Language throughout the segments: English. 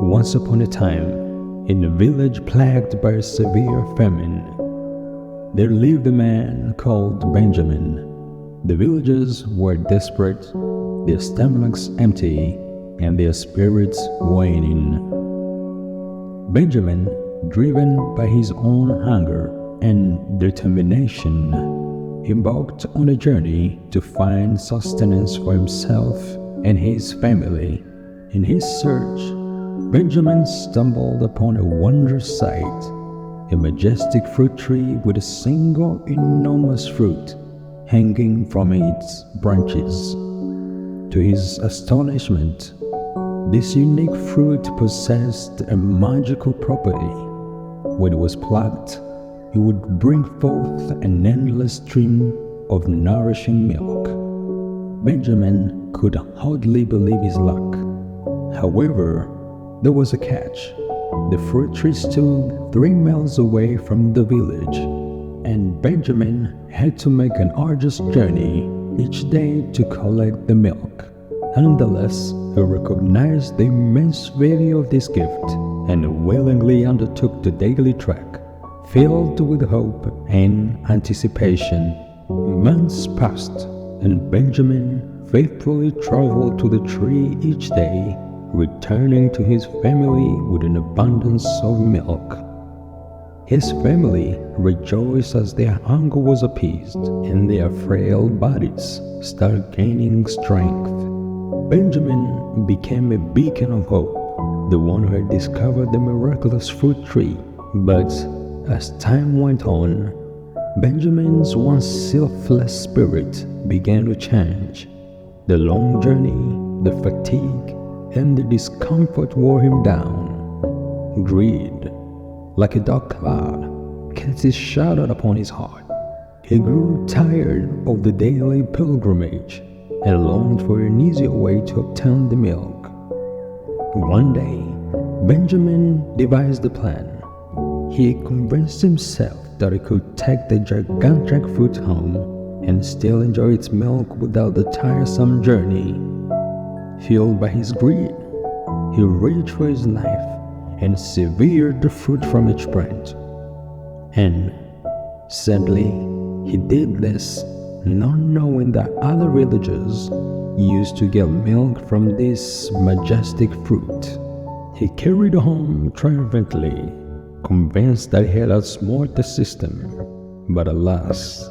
Once upon a time, in a village plagued by a severe famine, there lived a man called Benjamin. The villagers were desperate, their stomachs empty, and their spirits waning. Benjamin, driven by his own hunger and determination, embarked on a journey to find sustenance for himself and his family. In his search, Benjamin stumbled upon a wondrous sight, a majestic fruit tree with a single enormous fruit hanging from its branches. To his astonishment, this unique fruit possessed a magical property. When it was plucked, it would bring forth an endless stream of nourishing milk. Benjamin could hardly believe his luck. However, there was a catch. The fruit tree stood 3 miles away from the village, and Benjamin had to make an arduous journey each day to collect the milk. Nonetheless, he recognized the immense value of this gift and willingly undertook the daily trek, filled with hope and anticipation. Months passed, and Benjamin faithfully traveled to the tree each day, returning to his family with an abundance of milk. His family rejoiced as their hunger was appeased and their frail bodies started gaining strength. Benjamin became a beacon of hope, the one who had discovered the miraculous fruit tree. But as time went on, Benjamin's once selfless spirit began to change. The long journey, the fatigue, and the discomfort wore him down. Greed, like a dark cloud, cast its shadow upon his heart. He grew tired of the daily pilgrimage and longed for an easier way to obtain the milk. One day, Benjamin devised a plan. He convinced himself that he could take the gigantic fruit home and still enjoy its milk without the tiresome journey. Fueled by his greed, he reached for his knife and severed the fruit from each branch. And sadly, he did this not knowing that other villagers used to get milk from this majestic fruit. He carried home triumphantly, convinced that he had outsmarted the system. But alas,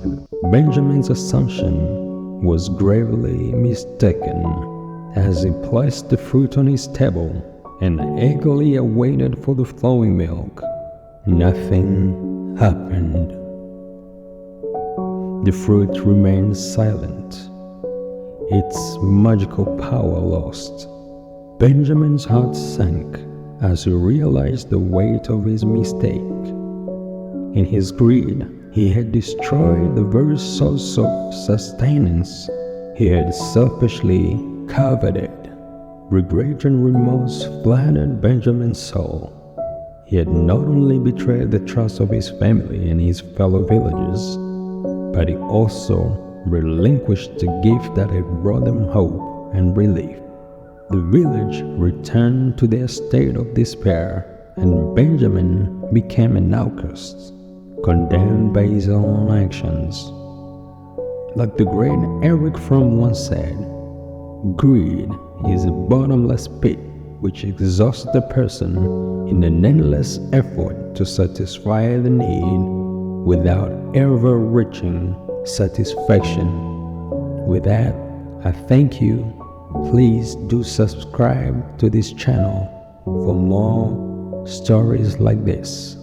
Benjamin's assumption was gravely mistaken. As he placed the fruit on his table and eagerly awaited for the flowing milk, nothing happened. The fruit remained silent, its magical power lost. Benjamin's heart sank as he realized the weight of his mistake. In his greed, he had destroyed the very source of sustenance he had selfishly coveted. Regret and remorse flooded Benjamin's soul. He had not only betrayed the trust of his family and his fellow villagers, but he also relinquished the gift that had brought them hope and relief. The village returned to their state of despair, and Benjamin became an outcast, condemned by his own actions. Like the great Eric Fromm once said, "Greed is a bottomless pit which exhausts the person in an endless effort to satisfy the need without ever reaching satisfaction." With that, I thank you. Please do subscribe to this channel for more stories like this.